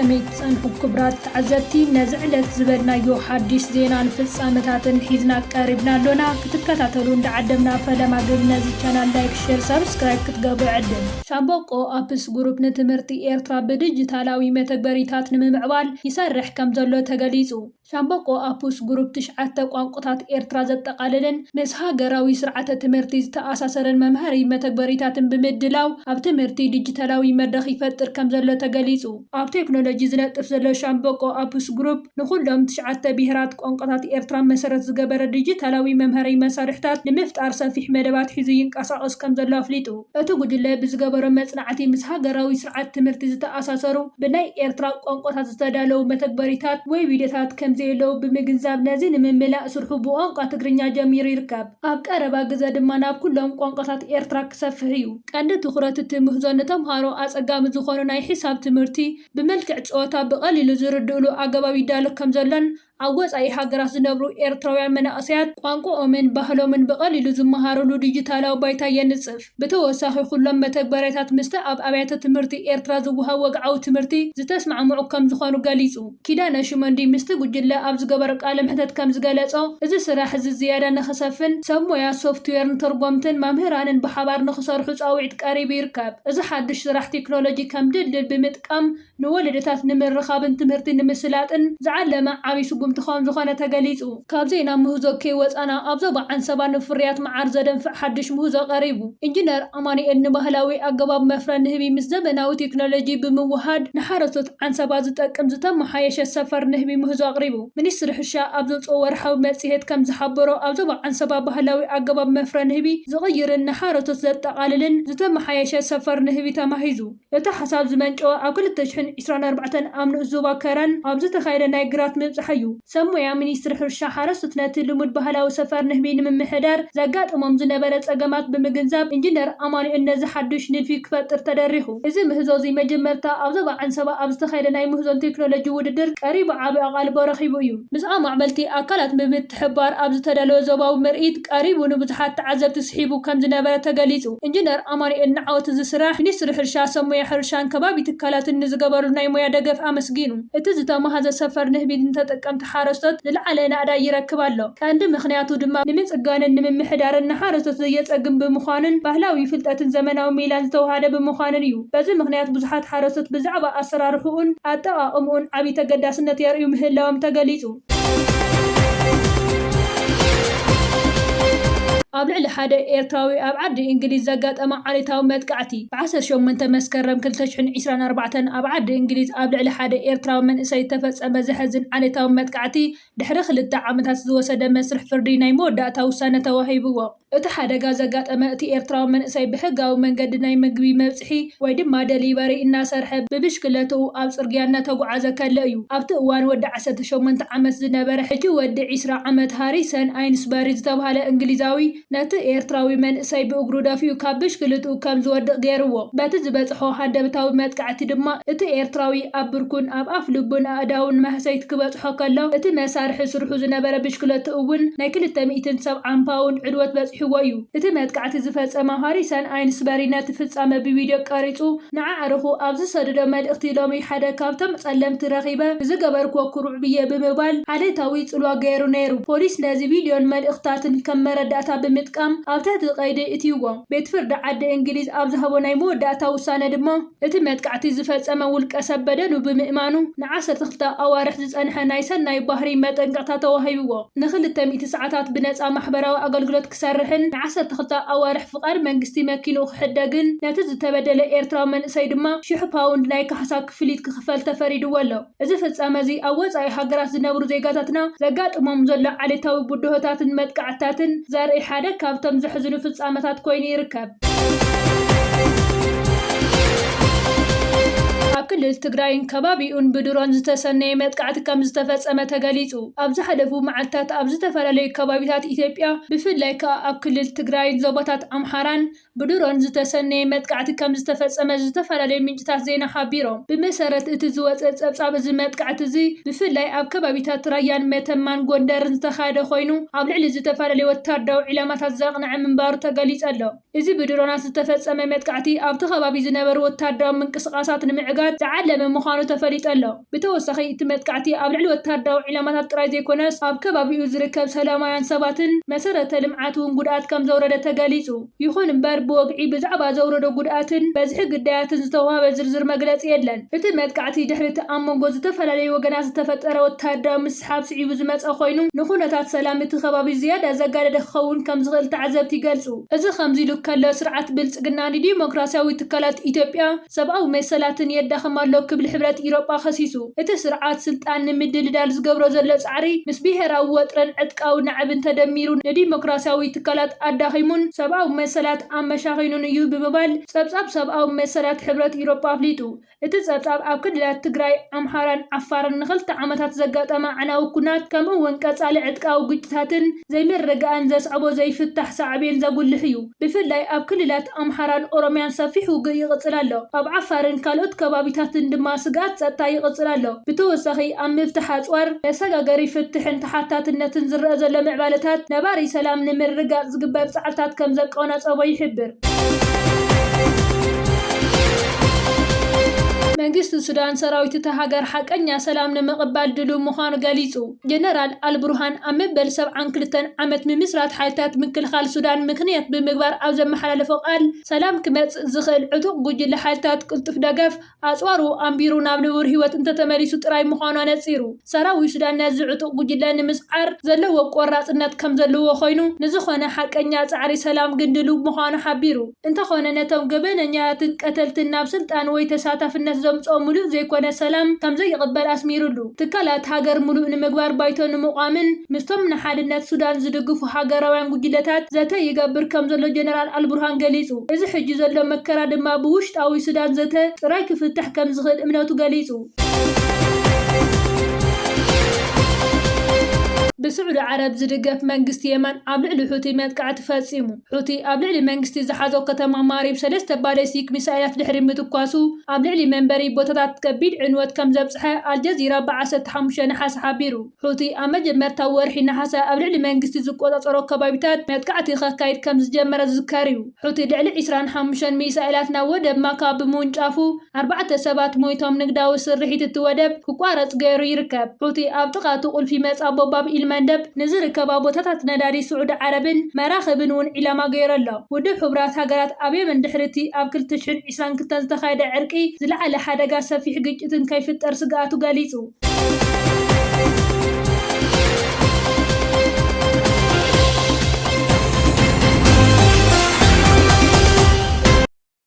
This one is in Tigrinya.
كميت صنحو كبرات تعزبتي نزعلت زبرنا يو حديث زينا ፍጻመታትን ሒዝና ቀሪብና ሎና ክትከታተሉ እንደዓደምና ፈለማ ገብና እዚ ቻናል ላይክ ሼር ሰብስክራይብ ክትገቡ ይዕድም ሻምቦቆ አፕስ ግሩፕ ንትምህርቲ ኤርትራ ብዲጂታላዊ መተግበሪታት ንምምዕባል ይሰርሕ ከም ዘሎ ተገሊጹ ሻምቦቆ አፕስ ግሩፕ 9 ቋንቋታት ኤርትራ ዘጠቃልልን ምስ ሃገራዊ ስርዓተ ትምህርቲ ዝተኣሳሰረን መምሃሪ መተግበሪታትን ብምድላው ኣብ ትምህርቲ ዲጂታላዊ መድረኽ ይፈጥር ከም ዘሎ ተገሊጹ ኣብ ቴክኖሎጂ ዝነጥፍ ዘሎ ሻምቦቆ አፕስ ግሩፕ ንኹሎም 9 ብሄራት ቋንቋታት ኤርትራ መሰረት ዝገበረ ዲጂታላዊ መምሃሪ መሳርሕታት ንምፍጣር ሰፊሕ መደባት ሒዙ ይንቀሳቐስ ከም ዘሎ ኣፍሊጡ እቲ ጉጅለ ብዝገበሮ መጽናዕቲ ምስ ሃገራዊ ስርዓት ትምህርቲ ዝተኣሳሰሩ ብናይ ኤርትራ ቋንቋታት ዝተዳለዉ መተግበሪታት ወይ ቪድዮታት ከም ዘለው ብምግንዛብ ነዚ ንምምላእ ስርሑ ብቋንቋ ትግርኛ ጀሚሩ ይርከብ ኣብ ቀረባ ግዜ ድማ ናብ ኩሎም ቋንቋታት ኤርትራ ክሰፍሕ እዩ ቀንዲ ትኹረት እቲ ምህዞ ንተምሃሮ ኣጸጋሚ ዝኾኑ ናይ ሒሳብ ትምህርቲ ብመልክዕ ጸወታ ብቐሊሉ ዝርድእሉ ኣገባብ ይዳሎ ከም ዘሎን ኣብ ወጻኢ ሃገራት ዝነብሩ ኤርትራውያን መናእሰያት ቋንቋኦምን ባህሎምን ብቐሊሉ ዝመሃሩሉ ዲጂታላዊ ባይታ የንጽፍ ብተወሳኺ ኩሎም መተግበሪያታት ምስቲ ኣብ ኣብያተ ትምህርቲ ኤርትራ ዝወሃብ ወግዓዊ ትምህርቲ ዝተስማዕምዑ ከም ዝኾኑ ገሊጹ ኪዳነ ሽመንዲ ምስቲ ጉጅለ ኣብ ዝገበረ ቃለ ምሕተት ከም ዝገለጾ እዚ ስራሕ እዚ ዝያዳ ንኽሰፍን ሰብ ሞያ ሶፍትዌርን ተርጎምትን መምህራንን ብሓባር ንኽሰርሑ ጻውዒት ቀሪቡ ይርከብ እዚ ሓድሽ ስራሕ ቴክኖሎጂ ከም ድልድል ብምጥቃም ንወለደታት ንምርኻብን ትምህርቲ ንምስላጥን ዝዓለመ ዓብይ ስጉምቲ ከም ዝኾነ ተገሊጹ ካብ ዜና ምህዞ ከይወፃና ኣብ ዞባ ዓንሰባ ንፍርያት መዓር ዘደንፍዕ ሓድሽ ምህዞ ቀሪቡ ኢንጂነር ኣማኒኤል ንባህላዊ ኣገባብ መፍረ ንህቢ ምስ ዘመናዊ ቴክኖሎጂ ብምውሃድ ንሓረስቶት ዓንሰባ ዝጠቅም ዝተመሓየሸ ሰፈር ንህቢ ምህዞ ኣቕሪቡ ሚኒስትሪ ሕርሻ ኣብ ዘውፅኦ ወርሓዊ መጽሔት ከም ዝሓበሮ ኣብ ዞባ ዓንሰባ ባህላዊ ኣገባብ መፍረ ንህቢ ዝቕይርን ንሓረስቶት ዘጠቓልልን ዝተመሓየሸ ሰፈር ንህቢ ተማሂዙ እቲ ሓሳብ ዝመንጨወ ኣብ 2024 ኣብ ንእዙባ ከረን ኣብ ዝተኻየደ ናይ ግራት ምብፅሕ እዩ ሰሞያ ሚኒስትሪ ሕርሻ ሓረስቶት ነቲ ልሙድ ባህላዊ ሰፈር ንህቢ ንምምሕዳር ዘጋጥሞም ዝነበረ ጸገማት ብምግንዛብ ኢንጂነር ኣማኒኤል ነዚ ሓዱሽ ንድፊ ክፈጥር ተደሪኹ እዚ ምህዞ እዚ መጀመርታ ኣብ ዞባ ዓንሰባ ኣብ ዝተኻየደ ናይ ምህዞን ቴክኖሎጂ ውድድር ቀሪቡ ዓብዪ ኣቓልቦ ረኺቡ እዩ ምስ ኣማዕበልቲ ኣካላት ብምትሕብባር ኣብ ዝተዳለወ ዞባዊ ምርኢት ቀሪቡ ንብዙሓት ተዓዘብቲ ስሒቡ ከም ዝነበረ ተገሊጹ ኢንጂነር ኣማኒኤል ንዓወት እዚ ስራሕ ሚኒስትሪ ሕርሻ ሰሞያ ሕርሻን ከባቢ ትካላትን ንዝገበሩ ናይ ሞያ ደገፍ ኣመስጊኑ እቲ ዝተመሃዘ ሰፈር ንህቢ ንተጠቀምቲ ሓረስቶት ዝለዓለ ናዕዳ ይረክብ ኣሎ ቀንዲ ምኽንያቱ ድማ ንምጽጋንን ንምምሕዳርን ንሓረስቶት ዘየጸግም ብምዃንን ባህላዊ ፍልጠትን ዘመናዊ ሜላን ዝተዋሃደ ብምዃንን እዩ በዚ ምኽንያት ብዙሓት ሓረስቶት ብዛዕባ ኣሰራርሑን ኣጠቓቕምኡን ዓብዪ ተገዳስነት የርእዩ ምህላዎም ተገሊጹ ኣብ ልዕሊ ሓደ ኤርትራዊ ኣብ ዓዲ እንግሊዝ ዘጋጠመ ዓሌታዊ መጥቃዕቲ ብ18 መስከረም 2024 ኣብ ዓዲ እንግሊዝ ኣብ ልዕሊ ሓደ ኤርትራዊ መንእሰይ ተፈጸመ ዘሕዝን ዓሌታዊ መጥቃዕቲ ድሕሪ 2 ዓመታት ዝወሰደ መስርሕ ፍርዲ ናይ መወዳእታ ውሳነ ተዋሂብዎ እቲ ሓደጋ ዘጋጠመ እቲ ኤርትራዊ መንእሰይ ብሕጋዊ መንገዲ ናይ ምግቢ መብጽሒ ወይ ድማ ደሊቨሪ እናሰርሐ ብብሽክለትኡ ኣብ ጽርግያ እናተጓዓዘ ከለ እዩ ኣብቲ እዋን ወዲ 18 ዓመት ዝነበረ ሕጂ ወዲ 20 ዓመት ሃሪሰን ኣይንስበሪ ዝተባሃለ እንግሊዛዊ ነቲ ኤርትራዊ መንእሰይ ብእግሩ ደፊኡ ካብ ብሽክለትኡ ከም ዝወድቕ ገይርዎ በቲ ዝበጽሖ ሃንደበታዊ መጥቃዕቲ ድማ እቲ ኤርትራዊ ኣብ ብርኩን ኣብ ኣፍ ልቡን ኣእዳውን ማህሰይት ክበጽሖ ከሎ እቲ መሳርሒ ስርሑ ዝነበረ ብሽክለቱ እውን ናይ 270 ፓውንድ ዕድወት በጽሕዎ እዩ እቲ መጥቃዕቲ ዝፈጸመ ሃሪሰን ኣይንስበሪ ነቲ ፍጻመ ብቪድዮ ቀሪጹ ንዓዕርኹ ኣብ ዝሰደዶ መልእኽቲ ሎሚ ሓደ ካብቶም ጸለምቲ ረኺበ ዝገበርክዎ ኩሩዕ ብየ ብምባል ዓሌታዊ ጽልዋ ገይሩ ነይሩ ፖሊስ ነዚ ቪድዮን መልእኽታትን ከም መረዳእታ ብምጥቃም ኣብ ትሕቲ ቀይዲ እትይዎ ቤት ፍርዲ ዓዲ እንግሊዝ ኣብ ዝሃቦ ናይ መወዳእታ ውሳነ ድማ እቲ መጥቃዕቲ ዝፈጸመ ውልቀ ሰብ በደሉ ብምእማኑ ን12 ኣዋርሕ ዝጸንሐ ናይ ሰናይ ባህሪ መጠንቀቕታ ተዋሂብዎ ን200 ሰዓታት ብነፃ ማሕበራዊ ኣገልግሎት ክሰርሕን ን12 ኣዋርሕ ፍቓድ መንግስቲ መኪኑ ክሕደግን ነቲ ዝተበደለ ኤርትራዊ መንእሰይ ድማ 1000 ፓውንድ ናይ ካሕሳ ክፍሊት ክኽፈል ተፈሪድዎ ኣሎ እዚ ፍጻመ እዚ ኣብ ወጻኢ ሃገራት ዝነብሩ ዜጋታትና ዘጋጥሞም ዘሎ ዓሌታዊ ቡድሆታትን መጥቃዕትታትን ዘርኢ ሓደ ካብቶም ዘሕዝኑ ፍጻመታት ኮይኑ ይርከብ ኣብ ክልል ትግራይን ከባቢኡን ብድሮን ዝተሰነየ መጥቃዕቲ ከም ዝተፈጸመ ተገሊጹ ኣብ ዝሓለፉ መዓልትታት ኣብ ዝተፈላለዩ ከባቢታት ኢትዮጵያ ብፍላይ ከዓ ኣብ ክልል ትግራይን ዞባታት ኣምሓራን ብድሮን ዝተሰነየ መጥቃዕቲ ከም ዝተፈጸመ ዝተፈላለዩ ምንጭታት ዜና ሓቢሮም ብመሰረት እቲ ዝወፀ ጸብጻብ እዚ መጥቃዕቲ እዚ ብፍላይ ኣብ ከባቢታት ራያን መተማን ጎንደርን ዝተኻየደ ኮይኑ ኣብ ልዕሊ ዝተፈላለዩ ወታደራዊ ዒላማታት ዘቕንዐ ምንባሩ ተገሊጹ ኣሎ እዚ ብድሮናት ዝተፈጸመ መጥቃዕቲ ኣብቲ ከባቢ ዝነበሩ ወታደራዊ ምንቅስቓሳት ንምዕጋድ ዝዓለመ ምዃኑ ተፈሊጡ ኣሎ ብተወሳኺ እቲ መጥቃዕቲ ኣብ ልዕሊ ወተሃደራዊ ዕላማታት ጥራይ ዘይኮነስ ኣብ ከባቢኡ ዝርከብ ሰላማውያን ሰባትን መሰረተ ልምዓት እውን ጉድኣት ከም ዘውረደ ተገሊጹ ይኹን እምበር ብወግዒ ብዛዕባ ዘውረዶ ጉድኣትን በዝሒ ግዳያትን ዝተዋህበ ዝርዝር መግለፂ የለን እቲ መጥቃዕቲ ድሕሪ እቲ ኣብ መንጎ ዝተፈላለዩ ወገናት ዝተፈጠረ ወተሃደራዊ ምስሓብ ስዒቡ ዝመፀ ኮይኑ ንኹነታት ሰላም እቲ ከባቢ ዝያዳ ዘጋደደ ክኸውን ከም ዝኽእል ተዓዘብቲ ይገልጹ እዚ ከምዚ ኢሉ ከሎ ስርዓት ብልጽግና ንዲሞክራሲያዊ ትካላት ኢትዮጵያ ሰብኣዊ መሰላትን የዳኽም ኣሎ ክብል ሕብረት ኢሮጳ ኸሲሱ እቲ ስርዓት ስልጣን ንምድልዳል ዝገብሮ ዘሎ ጻዕሪ ምስ ብሄራዊ ወጥረን ዕጥቃዊ ናዕብን ተደሚሩ ንዲሞክራሲያዊ ትካላት ኣዳኺሙን ሰብኣዊ መሰላት ኣመሻኺኑን እዩ ብምባል ጸብጻብ ሰብኣዊ መሰላት ሕብረት ኢሮጳ ኣፍሊጡ እቲ ጸብጻብ ኣብ ክልላት ትግራይ ኣምሓራን ዓፋርን ንኽልተ ዓመታት ዘጋጠመ ዓናዊ ኩናት ከምኡ እውን ቀጻሊ ዕጥቃዊ ግጭታትን ዘይምርግኣን ዘስዕቦ ዘይፍታሕ ሳዕቤን ዘጉልሕ እዩ ብፍላይ ኣብ ክልላት ኣምሓራን ኦሮምያን ሰፊሕ ውግእ ይቕጽል ኣሎ ኣብ ዓፋርን ካልኦት ከባቢታትን ድማ ስጋት ጸጥታ ይቕጽል ኣሎ ብተወሳኺ ኣብ ምፍታሕ ኣጽዋር መሰጋገሪ ፍትሕን ተሓታትነትን ዝረአ ዘሎ ምዕባለታት ነባሪ ሰላም ንምርጋጽ ዝግበር ጻዕርታት ከም ዘቀናጸቦ ይሕብር መንግስት ሱዳን ሰራዊት እታ ሃገር ሓቀኛ ሰላም ንምቕባል ድሉው ምዃኑ ገሊጹ ጀነራል አልቡርሃን ኣብ መበል 72 ዓመት ምምስራት ሓይልታት ምክልኻል ሱዳን ምክንያት ብምግባር ኣብ ዘመሓላለፎ ቃል ሰላም ክመጽእ ዝኽእል ዕጡቕ ጉጅለ ሓይልታት ቅልጡፍ ደገፍ ኣጽዋሩ ኣንቢሩ ናብ ንቡር ህይወት እንተተመሊሱ ጥራይ ምዃኑ ነጺሩ ሰራዊት ሱዳን ነዚ ዕጡቕ ጉጅለ ንምስዓር ዘለዎ ቆራጽነት ከም ዘለዎ ኮይኑ ንዝኾነ ሓቀኛ ጻዕሪ ሰላም ግን ድሉው ምዃኑ ሓቢሩ እንተኾነ ነቶም ገበነኛትን ቀተልትን ናብ ስልጣን ወይ ተሳታፍነት ዘምጽኦ ሙሉእ ዘይኮነ ሰላም ከም ዘይቕበል ኣስሚሩሉ ትካላት ሃገር ሙሉእ ንምግባር ባይቶ ንምቋምን ምስቶም ንሓድነት ሱዳን ዝድግፉ ሃገራውያን ጉጅለታት ዘተ ይገብር ከም ዘሎ ጀነራል አልቡርሃን ገሊጹ እዚ ሕጂ ዘሎ መከራ ድማ ብውሽጣዊ ሱዳን ዘተ ጥራይ ክፍታሕ ከም ዝኽእል እምነቱ ገሊጹ بسعود عرب زدقف منجستي يمن عبلعلو حوتي مدقع تفاسيمو حوتي عبلعلي منجستي زحازو كتما ماريب سلسة باليسيك مسايلات دحرين متوكاسو عبلعلي منبري بوتاتات كبير عنوات كم زبصحة الجزيرة بعسة حمشة نحاس حابيرو حوتي أما جمرتا ورحي نحاسة عبلعلي منجستي زقوطة صارو كبابتات مدقع تخاكايد كم زجمرة زكاريو حوتي دعلي عسران حمشة مسايلاتنا ودب ماكا بمونجافو 4 سبات مويتهم نقداو سرحيت التودب كوكوارت غيرو يركب حوتي أبتقى تقول في مصاب باب المندب نزر كبابوتات نداري سعود عربن مراخبن ون علما غير الله ودب حبرات هاجرات أبي من دحرتي أبكل تشن إسلام كتن تخايد عرقي زلع على حدقة سفيح جتن كيف ترسقاتو قاليسو